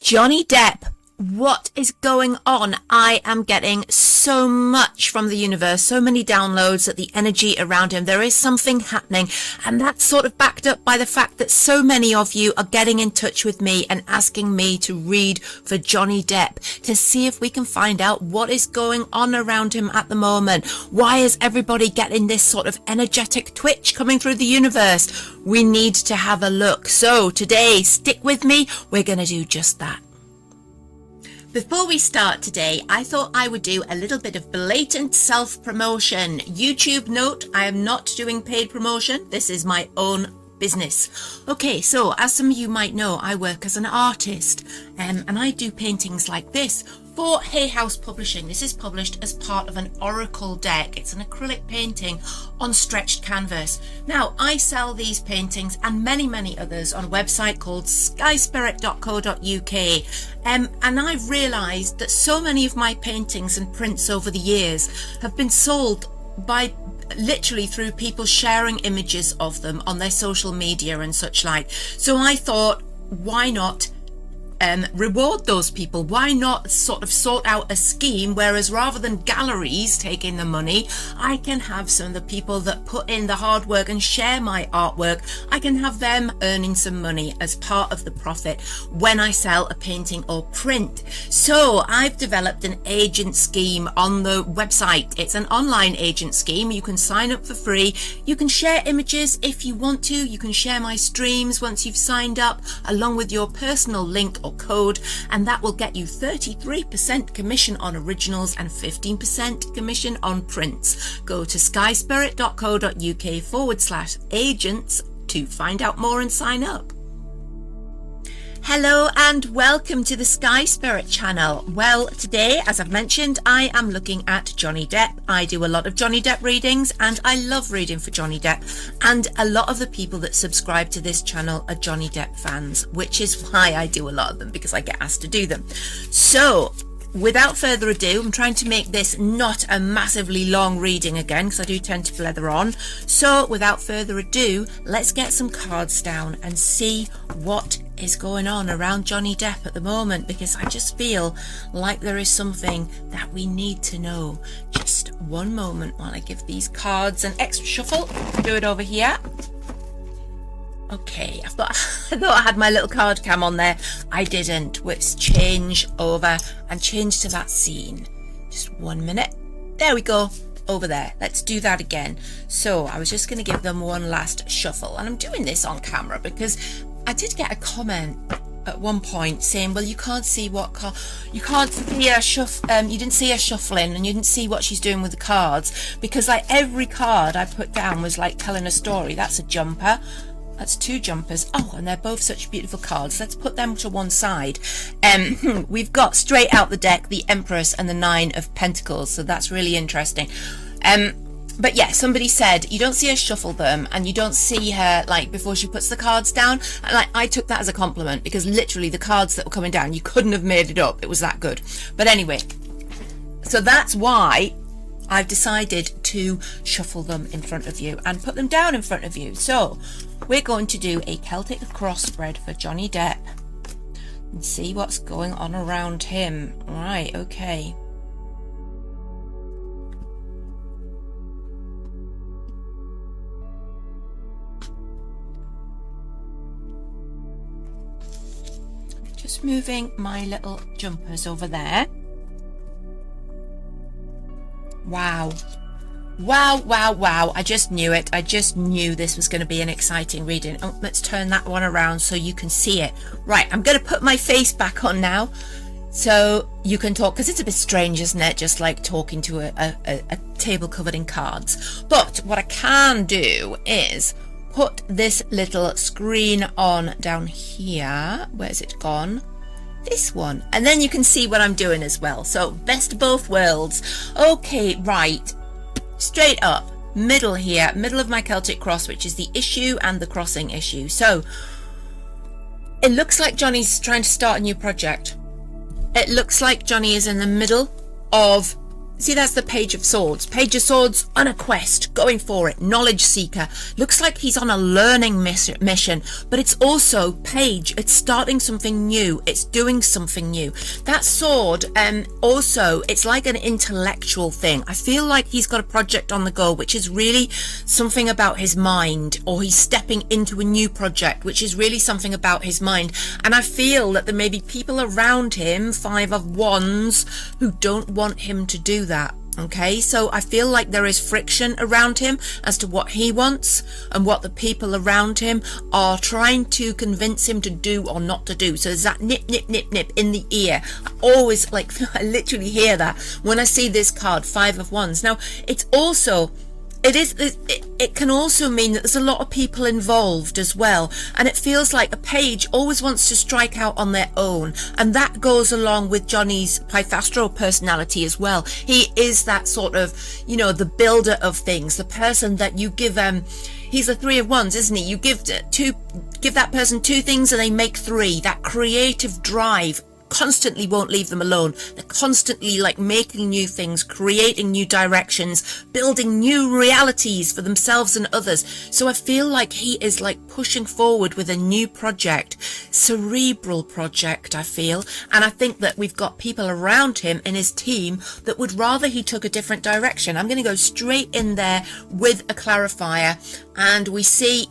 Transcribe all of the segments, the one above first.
Johnny Depp, what is going on? I am getting so much from the universe, so many downloads that the energy around him, there is something happening, and that's sort of backed up by the fact that so many of you are getting in touch with me and asking me to read for Johnny Depp to see if we can find out what is going on around him at the moment. Why is everybody getting this sort of energetic twitch coming through the universe? We need to have a look. So today, stick with me, we're going to do just that. Before we start today, I thought I would do a little bit of blatant self-promotion. YouTube note, I am not doing paid promotion. This is my own business. Okay, so as some of you might know, I work as an artist and I do paintings like this for Hay House Publishing. This is published as part of an oracle deck. It's an acrylic painting on stretched canvas. Now, I sell these paintings and many others on a website called skyspirit.co.uk. And I've realized that so many of my paintings and prints over the years have been sold by literally through people sharing images of them on their social media and such like. So I thought, why not reward those people? Why not sort of sort out a scheme, whereas rather than galleries taking the money, I can have some of the people that put in the hard work and share my artwork, I can have them earning some money as part of the profit when I sell a painting or print. So I've developed an agent scheme on the website. It's an online agent scheme. You can sign up for free. You can share images if you want to. You can share my streams once you've signed up, along with your personal link or code, and that will get you 33% commission on originals and 15% commission on prints. Go to skyspirit.co.uk/agents to find out more and sign up. Hello and welcome to the Sky Spirit channel. Well, today, as I've mentioned, I am looking at Johnny Depp. I do a lot of Johnny Depp readings and I love reading for Johnny Depp, and a lot of the people that subscribe to this channel are Johnny Depp fans, which is why I do a lot of them, because I get asked to do them. So without further ado, I'm trying to make this not a massively long reading again, because I do tend to blether on. So without further ado, let's get some cards down and see what is going on around Johnny Depp at the moment, because I just feel like there is something that we need to know. Just one moment while I give these cards an extra shuffle. Do it over here. Okay, I thought I had my little card cam on there. I didn't. Let's change over and change to that scene. Just 1 minute. There we go. Over there. Let's do that again. So I was just going to give them one last shuffle, and I'm doing this on camera because I did get a comment at one point saying, well, you can't see what card, you can't see a you didn't see her shuffling and you didn't see what she's doing with the cards, because like every card I put down was like telling a story. That's a jumper. That's two jumpers. Oh, and they're both such beautiful cards. Let's put them to one side. We've got straight out the deck the Empress and the Nine of Pentacles, so that's really interesting. But yeah, somebody said you don't see her shuffle them and you don't see her like before she puts the cards down. And like, I took that as a compliment, because literally the cards that were coming down, you couldn't have made it up. It was that good. But anyway, so that's why I've decided to shuffle them in front of you and put them down in front of you. So we're going to do a Celtic cross spread for Johnny Depp and see what's going on around him. All right, okay. Just moving my little jumpers over there. Wow. Wow. I just knew it. I just knew this was going to be an exciting reading. Oh, let's turn that one around so you can see it. Right, I'm going to put my face back on now so you can talk, because it's a bit strange, isn't it? Just like talking to a table covered in cards. But what I can do is put this little screen on down here. Where's it gone? This one. And then you can see what I'm doing as well. So best of both worlds. Okay, right. Straight up, middle here, middle of my Celtic cross, which is the issue and the crossing issue. So it looks like Johnny's trying to start a new project. It looks like Johnny is in the middle of See, that's the Page of Swords. Page of Swords on a quest, going for it, knowledge seeker. Looks like he's on a learning mission, but it's also Page. It's starting something new. It's doing something new. That sword, also, it's like an intellectual thing. I feel like he's got a project on the go, which is really something about his mind, or he's stepping into a new project, which is really something about his mind. And I feel that there may be people around him, 5 of Wands, who don't want him to do that. Okay, so I feel like there is friction around him as to what he wants and what the people around him are trying to convince him to do or not to do. So there's that nip, nip, nip, nip in the ear. I always, like, I literally hear that when I see this card, 5 of Wands. Now, it's also, it can also mean that there's a lot of people involved as well, and it feels like a page always wants to strike out on their own, and that goes along with Johnny's Pythastro personality as well. He is that sort of, you know, the builder of things, the person that you give he's the 3 of Wands, isn't he? You give that person 2 things and they make 3. That creative drive constantly won't leave them alone. They're constantly like making new things, creating new directions, building new realities for themselves and others. So I feel like he is like pushing forward with a new project, cerebral project, I feel. And I think that we've got people around him in his team that would rather he took a different direction. I'm going to go straight in there with a clarifier, and we see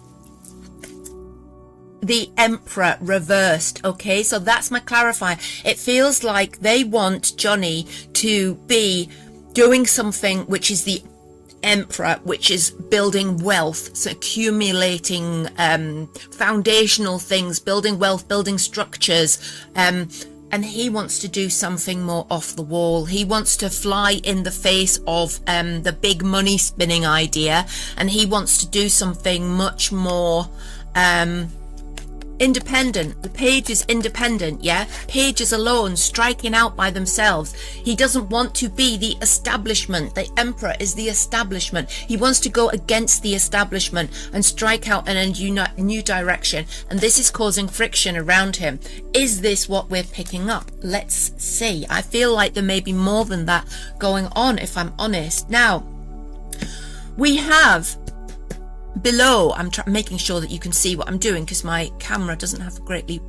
the Emperor reversed. Okay, so that's my clarifier. It feels like they want Johnny to be doing something which is the Emperor, which is building wealth, so accumulating foundational things, building wealth, building structures, and he wants to do something more off the wall. He wants to fly in the face of the big money spinning idea, and he wants to do something much more independent. The page is independent, yeah? Pages alone, striking out by themselves. He doesn't want to be the establishment. The Emperor is the establishment. He wants to go against the establishment and strike out in a new direction. And this is causing friction around him. Is this what we're picking up? Let's see. I feel like there may be more than that going on, if I'm honest. Now, we have below, I'm making sure that you can see what I'm doing, because my camera doesn't have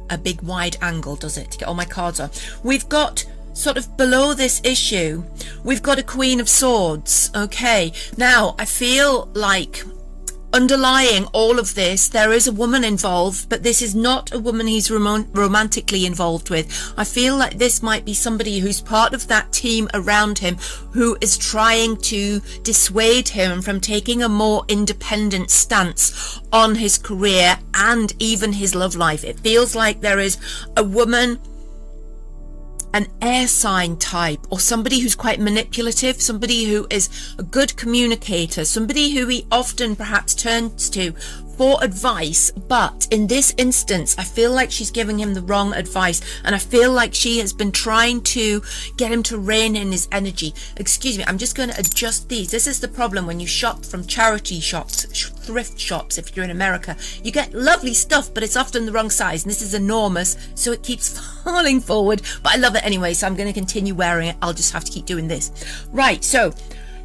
a big wide angle, does it, to get all my cards on. We've got sort of below this issue, we've got a Queen of Swords. Okay, now I feel like underlying all of this, there is a woman involved, but this is not a woman he's romantically involved with. I feel like this might be somebody who's part of that team around him who is trying to dissuade him from taking a more independent stance on his career and even his love life. It feels like there is a woman, an air sign type, or somebody who's quite manipulative, somebody who is a good communicator, somebody who he often perhaps turns to for advice, but in this instance I feel like she's giving him the wrong advice, and I feel like she has been trying to get him to rein in his energy. Excuse me, I'm just going to adjust these. This is the problem when you shop from charity shops, thrift shops. If you're in America, you get lovely stuff, but it's often the wrong size, and this is enormous, so it keeps falling forward, but I love it anyway, so I'm going to continue wearing it. I'll just have to keep doing this. Right, so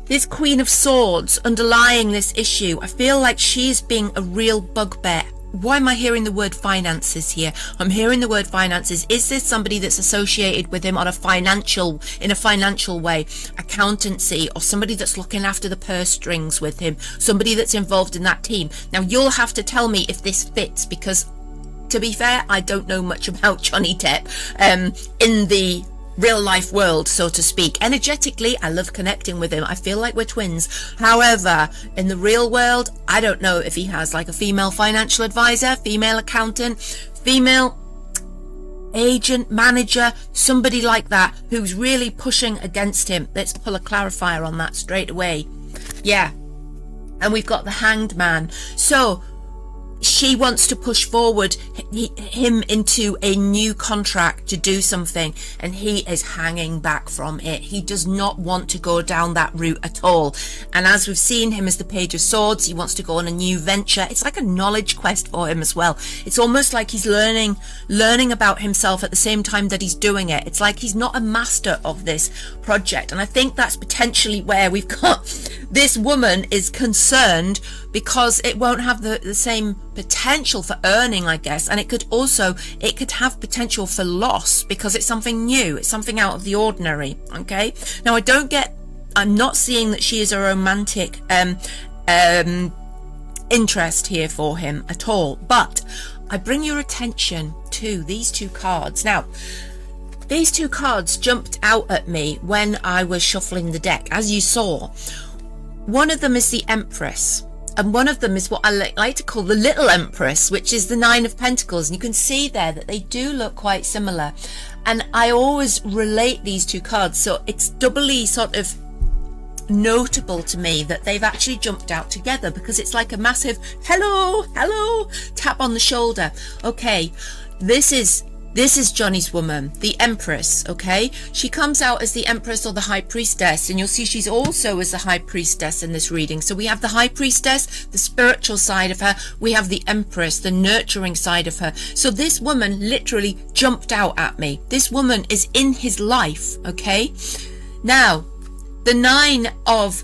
this Queen of Swords underlying this issue, I feel like she's being a real bugbear. Why am I hearing the word finances here? I'm hearing the word finances. Is this somebody that's associated with him in a financial way, accountancy, or somebody that's looking after the purse strings with him, somebody that's involved in that team? Now you'll have to tell me if this fits, because to be fair, I don't know much about Johnny Depp in the real life world, so to speak. Energetically, I love connecting with him. I feel like we're twins. However, in the real world, I don't know if he has like a female financial advisor, female accountant, female agent, manager, somebody like that who's really pushing against him. Let's pull a clarifier on that straight away. Yeah. And we've got the Hanged Man. So she wants to push forward him into a new contract to do something, and he is hanging back from it. He does not want to go down that route at all. And as we've seen him as the Page of Swords, he wants to go on a new venture. It's like a knowledge quest for him as well. It's almost like he's learning about himself at the same time that he's doing it. It's like he's not a master of this project. And I think that's potentially where we've got this woman is concerned, because it won't have the same potential for earning, I guess. And it could have potential for loss, because it's something new, it's something out of the ordinary. Okay, now I'm not seeing that she is a romantic interest here for him at all, but I bring your attention to these two cards. Now, these two cards jumped out at me when I was shuffling the deck. As you saw, one of them is the Empress, and one of them is what I like to call the Little Empress, which is the Nine of Pentacles. And you can see there that they do look quite similar. And I always relate these two cards, so it's doubly sort of notable to me that they've actually jumped out together, because it's like a massive hello tap on the shoulder. Okay, this is Johnny's woman, the Empress. Okay, she comes out as the Empress or the High Priestess, and you'll see she's also as the High Priestess in this reading. So we have the High Priestess, the spiritual side of her, we have the Empress, the nurturing side of her. So this woman literally jumped out at me. This woman is in his life. Okay, now the Nine of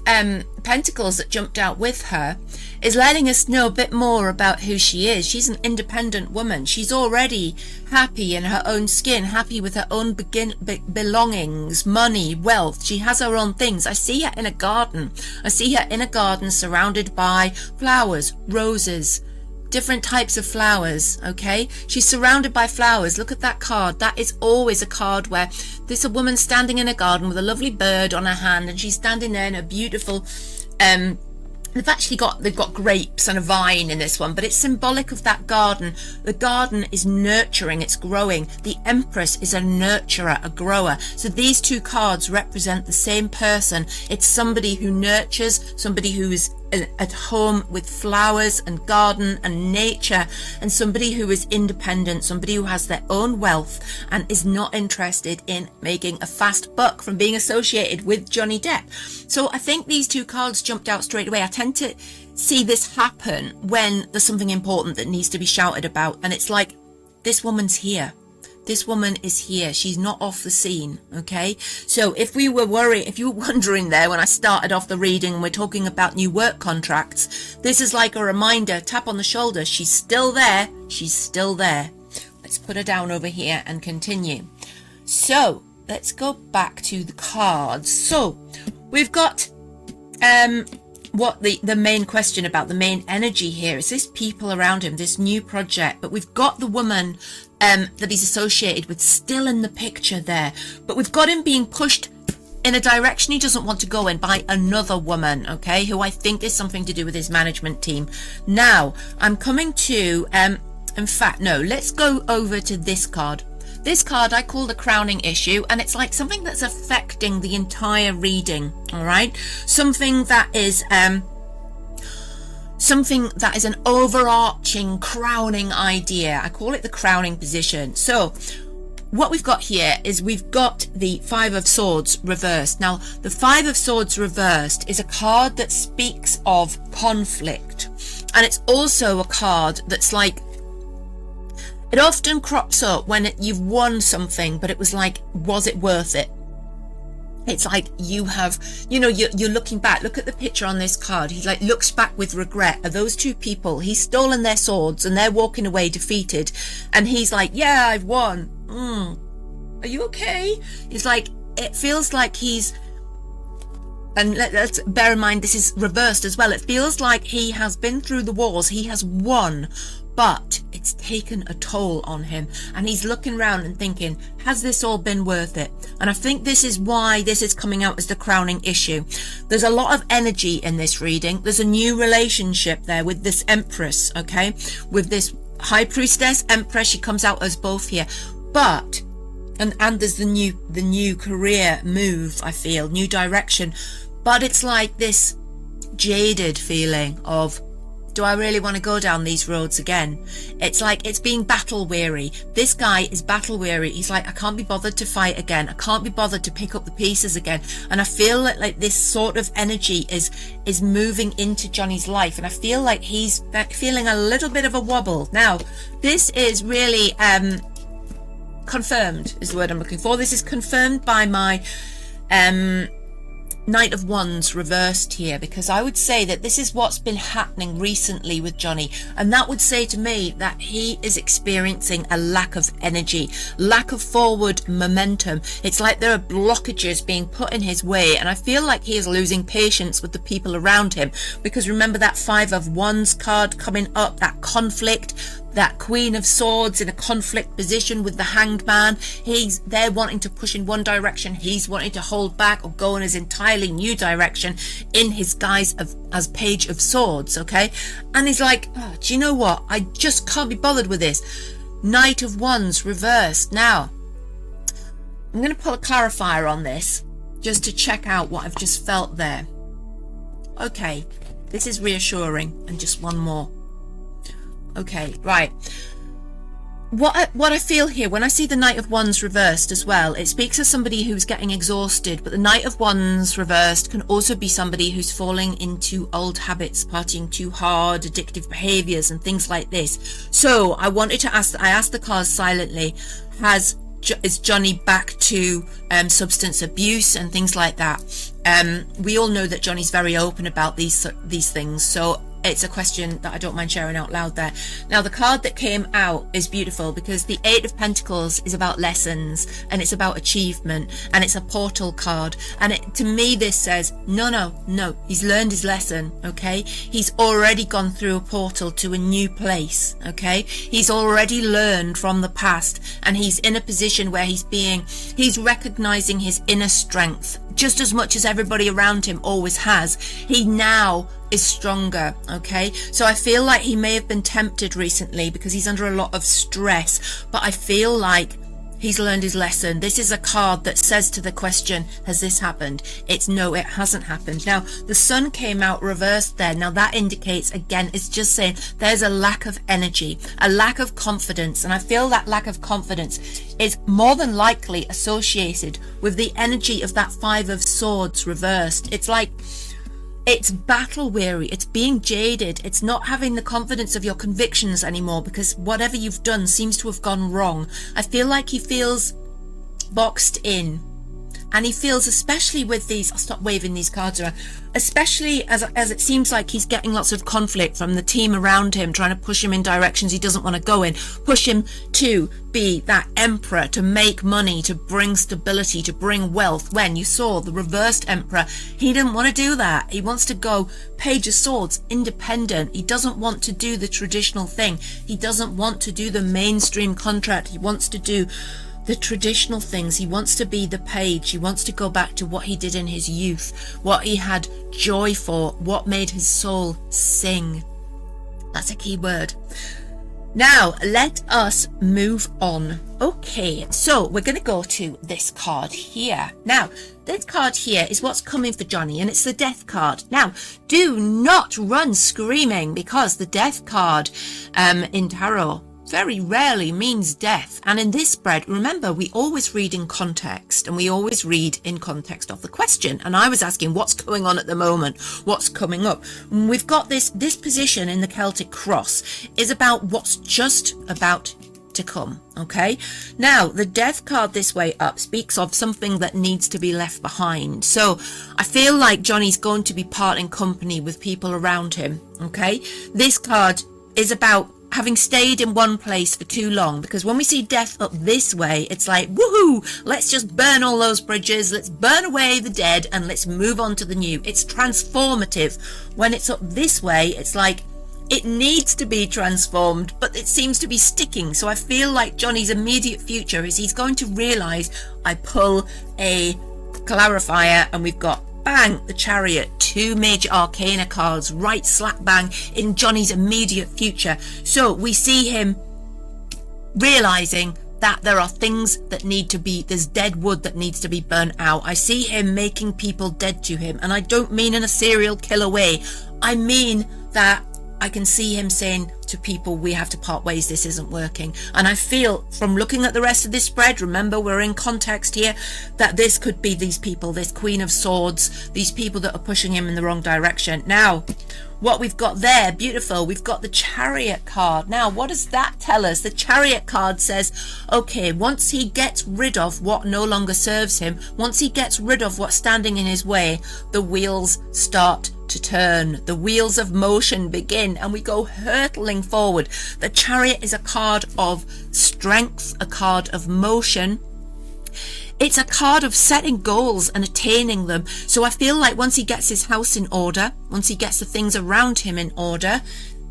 Pentacles that jumped out with her is letting us know a bit more about who she is. She's an independent woman. She's already happy in her own skin, happy with her own belongings, money, wealth. She has her own things. I see her in a garden. I see her in a garden surrounded by flowers, roses, different types of flowers. Okay, she's surrounded by flowers. Look at that card. That is always a card where there's a woman standing in a garden with a lovely bird on her hand, and she's standing there in a beautiful they've got grapes and a vine in this one, but it's symbolic of that garden. The garden is nurturing, it's growing. The Empress is a nurturer, a grower. So these two cards represent the same person. It's somebody who nurtures, somebody who is at home with flowers and garden and nature, and somebody who is independent, somebody who has their own wealth and is not interested in making a fast buck from being associated with Johnny Depp. So I think these two cards jumped out straight away. I tend to see this happen when there's something important that needs to be shouted about, and it's like, this woman's here. This woman is here. She's not off the scene. Okay, so if you were wondering there when I started off the reading and we're talking about new work contracts, this is like a reminder, tap on the shoulder. She's still there. She's still there. Let's put her down over here and continue. So let's go back to the cards. So we've got what the main question about, the main energy here is this people around him, this new project, but we've got the woman that he's associated with still in the picture there, but we've got him being pushed in a direction he doesn't want to go in by another woman, okay, who I think is something to do with his management team. Now I'm coming to in fact, no, let's go over to this card. This card I call the crowning issue, and it's like something that's affecting the entire reading. All right, something that is an overarching crowning idea. I call it the crowning position. So what we've got here is we've got the Five of Swords reversed. Now the Five of Swords reversed is a card that speaks of conflict, and it's also a card that's like, it often crops up when you've won something, but it was like, was it worth it? It's like you have, you're looking back. Look at the picture on this card. He like looks back with regret. Are those two people? He's stolen their swords and they're walking away defeated. And he's like, yeah, I've won. Are you okay? It's like, it feels like he's, and let's bear in mind this is reversed as well. It feels like he has been through the wars. He has won, but it's taken a toll on him, and he's looking around and thinking, has this all been worth it? And I think this is why this is coming out as the crowning issue. There's a lot of energy in this reading. There's a new relationship there with this Empress, okay, with this High Priestess, Empress. She comes out as both here, but and there's the new career move, I feel, new direction, but it's like this jaded feeling of, Do I really want to go down these roads again? It's like, it's being battle weary. This guy is battle weary. He's like, I can't be bothered to fight again. I can't be bothered to pick up the pieces again. And I feel like this sort of energy is moving into Johnny's life. And I feel like he's feeling a little bit of a wobble. Now, this is really confirmed is the word I'm looking for. This is confirmed by my Knight of Wands reversed here, because I would say that this is what's been happening recently with Johnny, and that would say to me that he is experiencing a lack of energy, lack of forward momentum. It's like there are blockages being put in his way, and I feel like he is losing patience with the people around him, because remember that Five of Wands card coming up, that conflict, that Queen of Swords in a conflict position with the Hanged Man. They're wanting to push in one direction, he's wanting to hold back or go in his entirely new direction in his guise as Page of Swords, okay? And he's like, oh, do you know what? I just can't be bothered with this. Knight of Wands reversed. Now, I'm going to pull a clarifier on this just to check out what I've just felt there. Okay, this is reassuring. And just one more. Okay, right. What I feel here, when I see the Knight of Wands reversed as well, it speaks of somebody who's getting exhausted, but the Knight of Wands reversed can also be somebody who's falling into old habits, partying too hard, addictive behaviors and things like this. So I wanted to ask, I asked the cards silently, is Johnny back to substance abuse and things like that? We all know that Johnny's very open about these things, so it's a question that I don't mind sharing out loud there. Now, the card that came out is beautiful because the Eight of Pentacles is about lessons and it's about achievement, and it's a portal card. And to me, this says, no, he's learned his lesson, okay? He's already gone through a portal to a new place, okay? He's already learned from the past, and he's in a position where he's recognizing his inner strength just as much as everybody around him always has. He now is stronger, okay? So I feel like he may have been tempted recently because he's under a lot of stress, but I feel like he's learned his lesson. This is a card that says to the question, has this happened? It's no, it hasn't happened. Now, the Sun came out reversed there. Now that indicates, again, it's just saying there's a lack of energy, a lack of confidence. And I feel that lack of confidence is more than likely associated with the energy of that Five of Swords reversed. It's like, it's battle weary, it's being jaded, it's not having the confidence of your convictions anymore because whatever you've done seems to have gone wrong. I feel like he feels boxed in, and he feels, especially with these, I'll stop waving these cards around, especially as it seems like he's getting lots of conflict from the team around him, trying to push him in directions he doesn't want to go in, push him to be that emperor, to make money, to bring stability, to bring wealth. When you saw the reversed emperor, he didn't want to do that. He wants to go Page of Swords, independent. He doesn't want to do the traditional thing. He doesn't want to do the mainstream contract. He wants to do the traditional things. He wants to be the page. He wants to go back to what he did in his youth, what he had joy for, what made his soul sing. That's a key word. Now, let us move on. Okay, so we're going to go to this card here. Now, this card here is what's coming for Johnny, and it's the Death card. Now, do not run screaming, because the Death card in tarot very rarely means death. And in this spread, remember, we always read in context, and we always read in context of the question. And I was asking what's going on at the moment, what's coming up. And we've got this position in the Celtic cross is about what's just about to come. Okay, now the Death card this way up speaks of something that needs to be left behind. So I feel like Johnny's going to be parting company with people around him. Okay, this card is about having stayed in one place for too long, because when we see Death up this way, it's like, woohoo, let's just burn all those bridges, let's burn away the dead and let's move on to the new. It's transformative. When it's up this way, it's like it needs to be transformed, but it seems to be sticking. So I feel like Johnny's immediate future is he's going to realize, I pull a clarifier and we've got bang, the Chariot, two major arcana cards right slap bang in Johnny's immediate future. So we see him realizing that there are things that need to be, there's dead wood that needs to be burnt out. I see him making people dead to him, and I don't mean in a serial killer way. I mean that I can see him saying to people, we have to part ways, this isn't working. And I feel from looking at the rest of this spread, remember we're in context here, that this could be these people, this Queen of Swords, these people that are pushing him in the wrong direction. Now, what we've got there, beautiful, we've got the Chariot card. Now, what does that tell us? The Chariot card says, okay, once he gets rid of what no longer serves him, once he gets rid of what's standing in his way, the wheels start to turn. The wheels of motion begin and we go hurtling forward. The Chariot is a card of strength, a card of motion. It's a card of setting goals and attaining them. So I feel like once he gets his house in order, once he gets the things around him in order,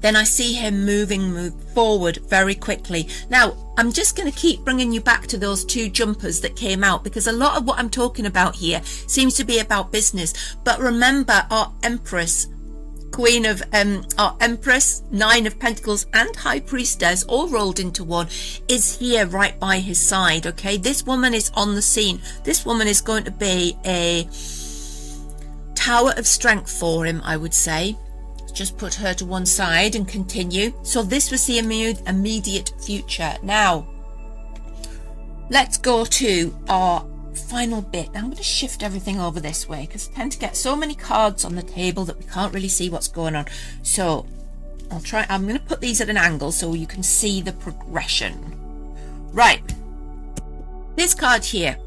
then I see him moving forward very quickly. Now, I'm just going to keep bringing you back to those two jumpers that came out, because a lot of what I'm talking about here seems to be about business. But remember, our Empress, Queen of our Empress, Nine of Pentacles and High Priestess all rolled into one, is here right by his side. Okay, this woman is on the scene. This woman is going to be a tower of strength for him, I would say. Just put her to one side and continue. So this was the immediate future. Now let's go to our final bit. Now I'm going to shift everything over this way because I tend to get so many cards on the table that we can't really see what's going on. So I'm going to put these at an angle so you can see the progression. Right, this card here,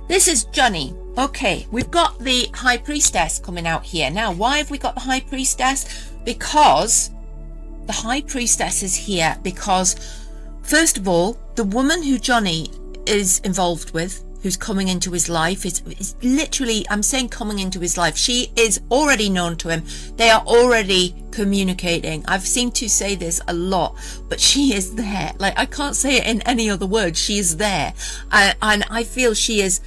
this is Johnny. Okay, we've got the High Priestess coming out here. Now, why have we got the High Priestess? Because the High Priestess is here because, first of all, the woman who Johnny is involved with, who's coming into his life, is literally, I'm saying coming into his life. She is already known to him. They are already communicating. I've seemed to say this a lot, but she is there. Like, I can't say it in any other words. She is there. And I feel she is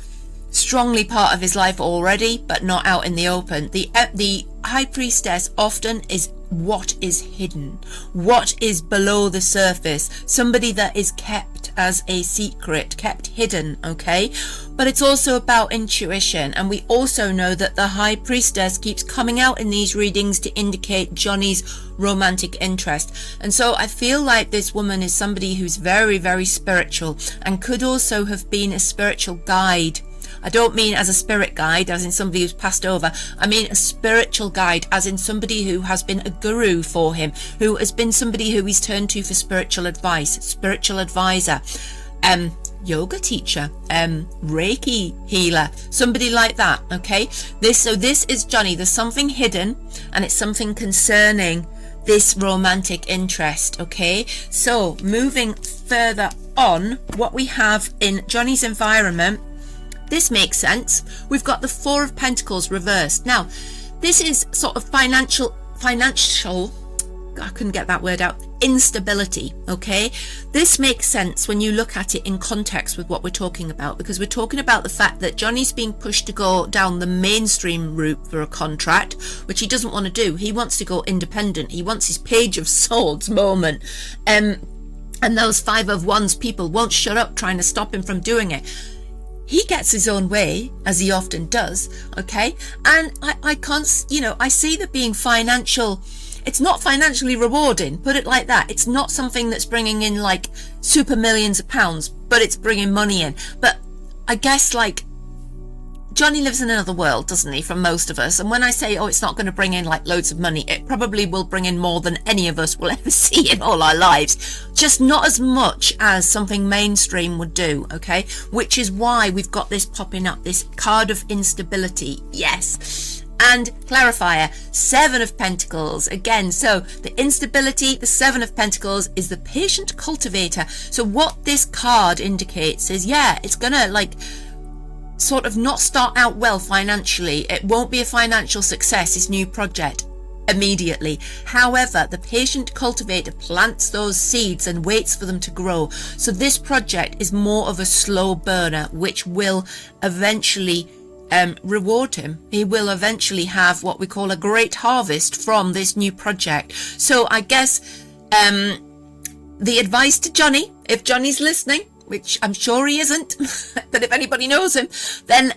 strongly part of his life already, but not out in the open. The High Priestess often is what is hidden, what is below the surface, somebody that is kept as a secret, kept hidden. Okay, but it's also about intuition, and we also know that the High Priestess keeps coming out in these readings to indicate Johnny's romantic interest. And so I feel like this woman is somebody who's very, very spiritual and could also have been a spiritual guide. I don't mean as a spirit guide, as in somebody who's passed over. I mean a spiritual guide, as in somebody who has been a guru for him, who has been somebody who he's turned to for spiritual advice, spiritual advisor, yoga teacher, Reiki healer, somebody like that. Okay, this is Johnny. There's something hidden, and it's something concerning this romantic interest. Okay, so moving further on, what we have in Johnny's environment, this makes sense. We've got the Four of Pentacles reversed. Now, this is sort of financial, I couldn't get that word out, instability. Okay, this makes sense when you look at it in context with what we're talking about, because we're talking about the fact that Johnny's being pushed to go down the mainstream route for a contract, which he doesn't want to do. He wants to go independent. He wants his Page of Swords moment. And those Five of Wands people won't shut up trying to stop him from doing it. He gets his own way, as he often does, okay? And I can't, I see that being financial, it's not financially rewarding, put it like that. It's not something that's bringing in, like, super millions of pounds, but it's bringing money in. But I guess, like, Johnny lives in another world, doesn't he, from most of us? And when I say, oh, it's not going to bring in, like, loads of money, it probably will bring in more than any of us will ever see in all our lives. Just not as much as something mainstream would do, okay? Which is why we've got this popping up, this card of instability. Yes. And clarifier, Seven of Pentacles. Again, so the instability, the Seven of Pentacles is the patient cultivator. So what this card indicates is, yeah, it's going to, like, sort of not start out well financially. It won't be a financial success, this new project, immediately. However, the patient cultivator plants those seeds and waits for them to grow. So this project is more of a slow burner, which will eventually reward him. He will eventually have what we call a great harvest from this new project. So I guess the advice to Johnny, if Johnny's listening, which I'm sure he isn't, but if anybody knows him, then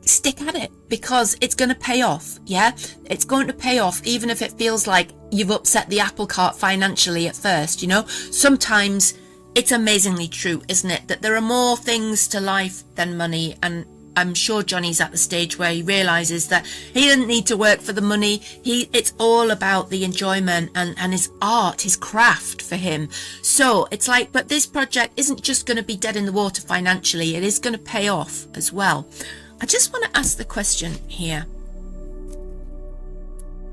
stick at it, because it's going to pay off. Yeah, it's going to pay off, even if it feels like you've upset the apple cart financially at first. You know, sometimes it's amazingly true, isn't it, that there are more things to life than money. And I'm sure Johnny's at the stage where he realizes that he doesn't need to work for the money. It's all about the enjoyment and his art, his craft for him. So it's like, but this project isn't just going to be dead in the water financially. It is going to pay off as well. I just want to ask the question here.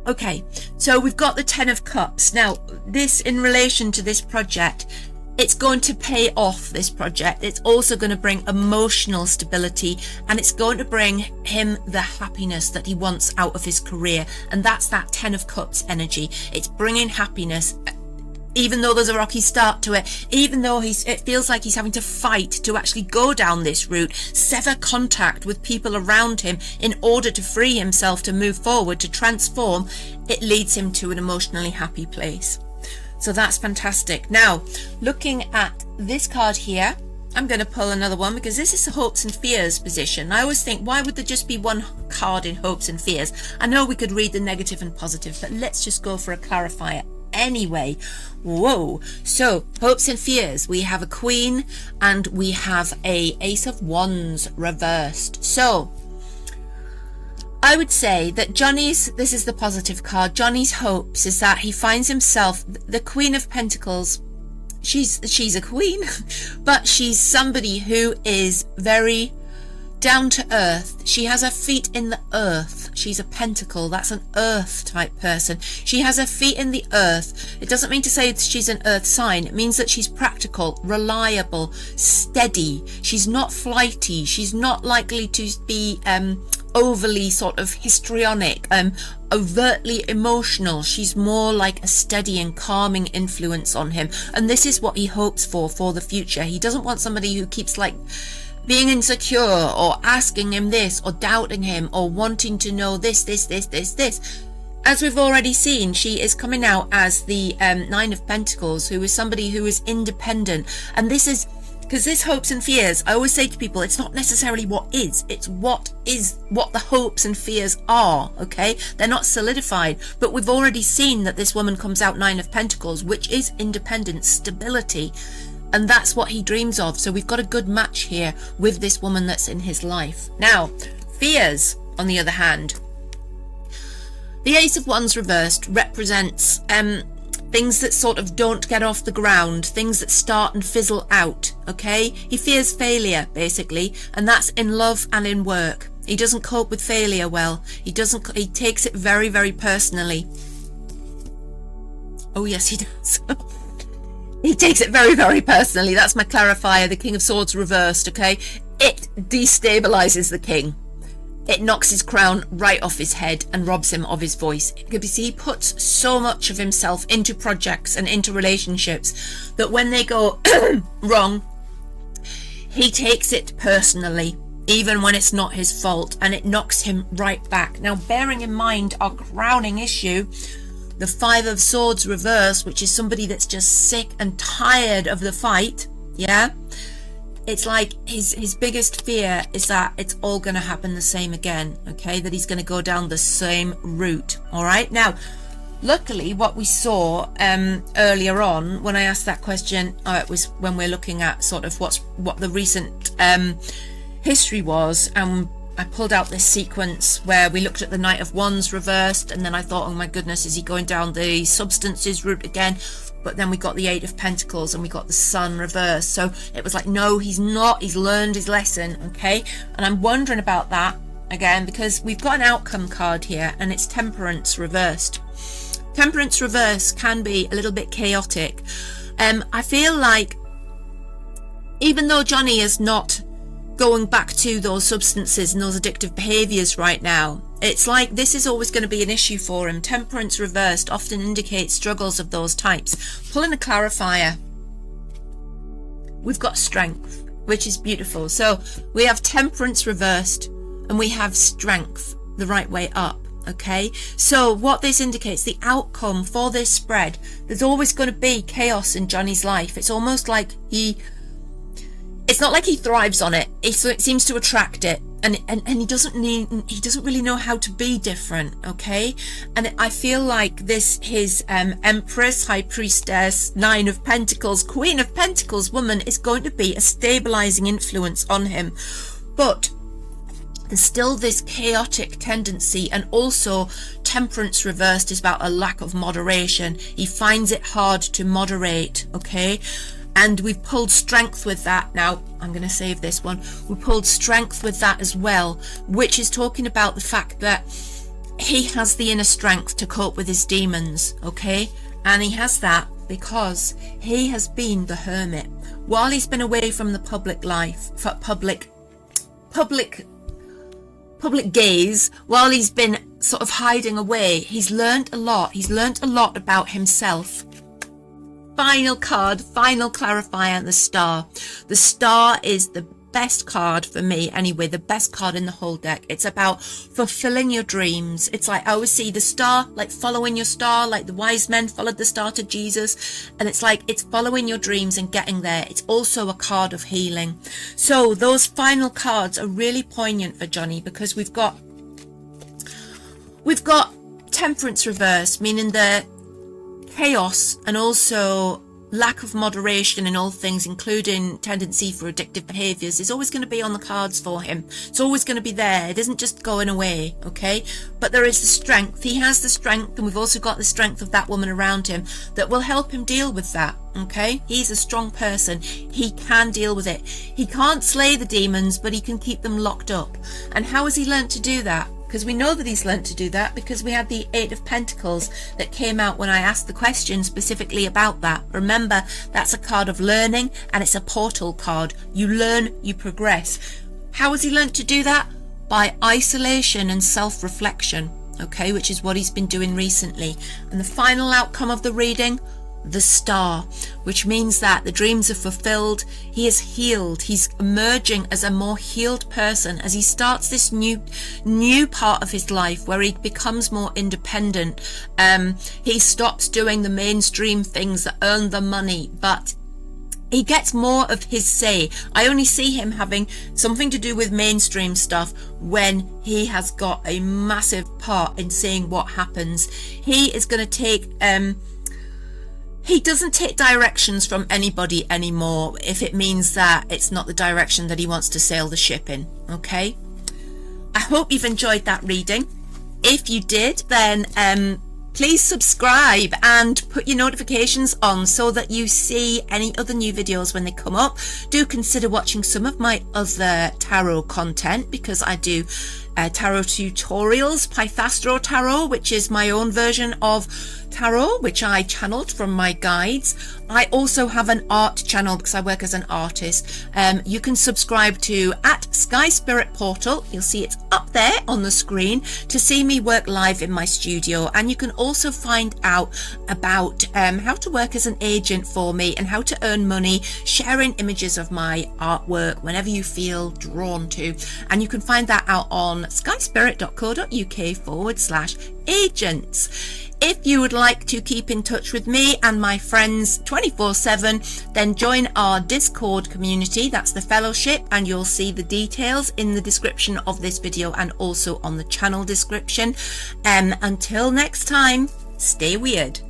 Okay, so we've got the 10 of Cups. Now, this, in relation to this project, it's going to pay off, this project. It's also going to bring emotional stability, and it's going to bring him the happiness that he wants out of his career. And that's that 10 of Cups energy. It's bringing happiness, even though there's a rocky start to it, even though it feels like he's having to fight to actually go down this route, sever contact with people around him in order to free himself to move forward, to transform. It leads him to an emotionally happy place. So that's fantastic. Now, looking at this card here, I'm going to pull another one, because this is the hopes and fears position. I always think, why would there just be one card in hopes and fears? I know we could read the negative and positive, but let's just go for a clarifier anyway. Whoa. So hopes and fears, we have a Queen and we have a Ace of Wands reversed. So I would say that this is the positive card. Johnny's hopes is that he finds himself, the Queen of Pentacles. She's a queen, but she's somebody who is very down to earth. She has her feet in the earth. She's a pentacle. That's an earth type person. She has her feet in the earth. It doesn't mean to say she's an earth sign. It means that she's practical, reliable, steady. She's not flighty. She's not likely to be overly sort of histrionic, overtly emotional. She's more like a steady and calming influence on him. And this is what he hopes for the future. He doesn't want somebody who keeps like being insecure or asking him this or doubting him or wanting to know this. As we've already seen, she is coming out as the 9 of Pentacles, who is somebody who is independent. And this is because this hopes and fears, I always say to people, it's not necessarily what is, it's what the hopes and fears are. Okay, they're not solidified, but we've already seen that this woman comes out 9 of Pentacles, which is independence, stability. And that's what he dreams of. So we've got a good match here with this woman that's in his life. Now, fears, on the other hand, the Ace of Wands reversed represents things that sort of don't get off the ground, things that start and fizzle out. Okay, he fears failure basically, and that's in love and in work. He doesn't cope with failure well. He takes it very, very personally. Oh yes, he does. He takes it very, very personally. That's my clarifier. The King of Swords reversed, okay? It destabilizes the king. It knocks his crown right off his head and robs him of his voice. Because he puts so much of himself into projects and into relationships that when they go wrong, he takes it personally, even when it's not his fault, and it knocks him right back. Now, bearing in mind our crowning issue, the 5 of Swords reverse, which is somebody that's just sick and tired of the fight. Yeah, it's like his biggest fear is that it's all going to happen the same again. Okay, that he's going to go down the same route. All right, now luckily what we saw earlier on when I asked that question, it was when we're looking at sort of what the recent history was, and I pulled out this sequence where we looked at the Knight of Wands reversed, and then I thought, oh my goodness, is he going down the substances route again? But then we got the 8 of Pentacles and we got the Sun reversed. So it was like, no, he's not. He's learned his lesson, okay? And I'm wondering about that again, because we've got an outcome card here, and it's Temperance reversed. Temperance reverse can be a little bit chaotic. I feel like even though Johnny is not going back to those substances and those addictive behaviors right now, it's like this is always going to be an issue for him. Temperance reversed often indicates struggles of those types. Pulling a clarifier, we've got strength, which is beautiful. So we have temperance reversed and we have strength the right way up. Okay, so what this indicates, the outcome for this spread, there's always going to be chaos in Johnny's life. It's almost like it's not like he thrives on it. It seems to attract it. and he doesn't really know how to be different, okay? And I feel like his Empress, High Priestess, Nine of Pentacles, Queen of Pentacles woman is going to be a stabilizing influence on him, but there's still this chaotic tendency. And also Temperance reversed is about a lack of moderation. He finds it hard to moderate, okay? And we've pulled Strength with that. Now, I'm going to save this one. We pulled Strength with that as well, which is talking about the fact that he has the inner strength to cope with his demons, okay? And he has that because he has been the hermit. While he's been away from the public life, public gaze, while he's been sort of hiding away, he's learned a lot. He's learned a lot about himself. Final card, final clarifier, the Star. The Star is the best card for me anyway, the best card in the whole deck. It's about fulfilling your dreams. It's like, I always see the star, like following your star, like the wise men followed the star to Jesus. And it's like, it's following your dreams and getting there. It's also a card of healing. So those final cards are really poignant for Johnny, because we've got Temperance reverse, meaning the chaos and also lack of moderation in all things, including tendency for addictive behaviors, is always going to be on the cards for him. It's always going to be there. It isn't just going away, okay? But there is the strength. He has the strength, and we've also got the strength of that woman around him that will help him deal with that, okay? He's a strong person. He can deal with it. He can't slay the demons, but he can keep them locked up. And how has he learnt to do that? Because we know that he's learnt to do that because we had the Eight of Pentacles that came out when I asked the question specifically about that. Remember, that's a card of learning, and it's a portal card. You learn, you progress. How has he learnt to do that? By isolation and self-reflection, okay, which is what he's been doing recently. And the final outcome of the reading, the Star, which means that the dreams are fulfilled. He is healed. He's emerging as a more healed person as he starts this new part of his life where he becomes more independent. He stops doing the mainstream things that earn the money, but he gets more of his say. I only see him having something to do with mainstream stuff when he has got a massive part in saying what happens. He is going to take he doesn't take directions from anybody anymore if it means that it's not the direction that he wants to sail the ship in, okay? I hope you've enjoyed that reading. If you did, then please subscribe and put your notifications on so that you see any other new videos when they come up. Do consider watching some of my other tarot content, because I do tarot tutorials, Pythastro tarot, which is my own version of tarot, which I channeled from my guides. I also have an art channel because I work as an artist. You can subscribe to @SkySpiritPortal. You'll see it's up there on the screen to see me work live in my studio. And you can also find out about how to work as an agent for me and how to earn money sharing images of my artwork whenever you feel drawn to. And you can find that out on skyspirit.co.uk/agents. If you would like to keep in touch with me and my friends 24/7, then join our Discord community. That's the fellowship, and you'll see the details in the description of this video and also on the channel description. Until next time, stay weird.